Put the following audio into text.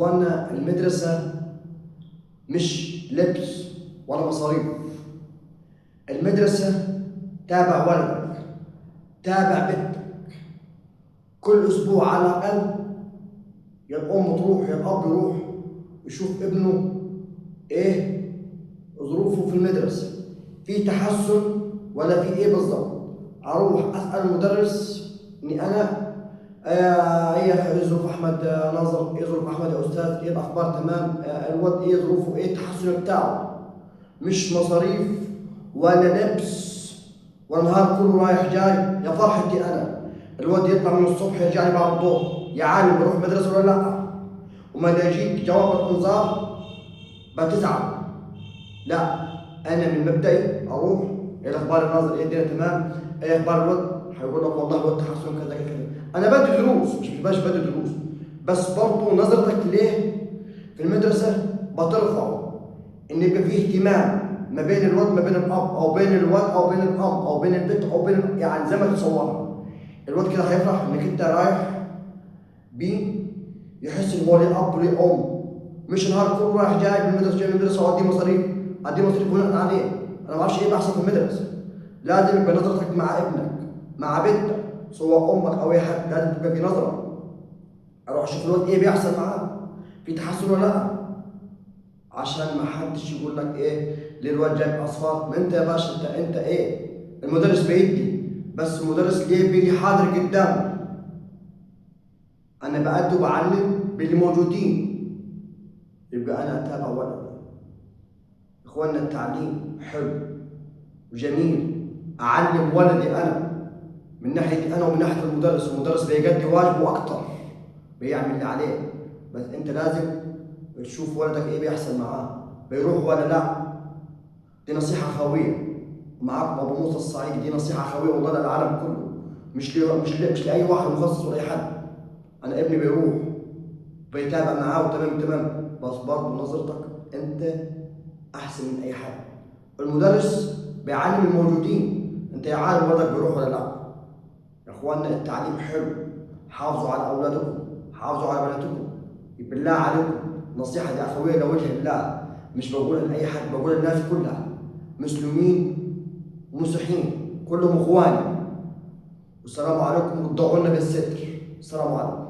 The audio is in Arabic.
اخواننا المدرسة مش لبس ولا مصاريف. المدرسة تابع ولدك، تابع بنتك. كل اسبوع على الاقل يا الام تروح يا الاب يروح يشوف ابنه ايه ظروفه في المدرسة، في تحسن ولا في ايه بالظبط. اروح اسال المدرس اني انا ايه ظروف احمد ناظر، ايه ظروف احمد يا استاذ، ايه الاخبار تمام، الواد ايه ظروفه، ايه التحسن بتاعه. مش مصاريف ولا لبس ولا نهار كله رايح جاي. يا فرحتي انا الواد يطلع من الصبح يرجع لي بعد الظهر، يا عالم بروح مدرسه ولا لا، وما يجيك جواب الانذار بتزعل. لا، انا من مبدئي اروح ايه اخبار الناظر، ايه الدنيا تمام، ايه اخبار الواد، هيقول لك والله الواد تحسن كذا كذا. انا بدي دروس، مش بدي دروس، بس برضه نظرتك ليه في المدرسه بترفعه ان يبقى فيه اهتمام ما بين الواد ما بين الاب، او بين الواد او بين الام، او بين البنت او بين يعني زي ما تتصورها. الواد كده هيفرح انك انت رايح بيه، يحس ان هو ليه اب وليه ام، مش النهار كله رايح جاي بالمدرسه جاي من المدرسه وادي مصاريف، ادي مصاريف بناء عليه. انا ما اعرفش ايه بيحصل في المدرسه. لازم يبقى نظرتك مع ابنك مع بنتك سواء امك او اي حد، لازم تبقى في نظره. اروح اشوف الواد ايه بيحصل معاه، في تحسن ولا لا، عشان ما حدش يقول لك ايه ليه الواد جايب اصفار. ما انت يا باشا انت ايه، المدرس بيدي، بس المدرس ليه بيجي حاضر قدامه. انا بأدي وبعلم باللي موجودين، يبقى انا اتابع ولدي. اخواننا التعليم حلو وجميل، اعلم ولدي انا من ناحيتي انا ومن ناحيه المدرس. المدرس بيقضي واجبه اكتر، بيعمل اللي عليه، بس انت لازم تشوف ولدك ايه بيحصل معاه، بيروح ولا لا. دي نصيحه خويه معاكم ابو موسى الصعيدي، دي نصيحه خويه والله للعالم كله، مش لاي واحد مخصص ولا اي حد. انا ابني بيروح بيتابع معاه وتمام تمام، بس برضه نظرتك انت احسن من اي حد. المدرس بيعلم الموجودين، انت يا عالم ولدك بيروح ولا لا. يا اخواننا التعليم حلو، حافظوا على اولادكم، حافظوا على بناتكم. بالله عليكم نصيحه دي اخويه لوجه الله، مش بقولها لاي حد، بقولها للناس كلها، مسلمين ومسيحيين كلهم اخواني. والسلام عليكم، وادعوا لنا بالستر. السلام عليكم.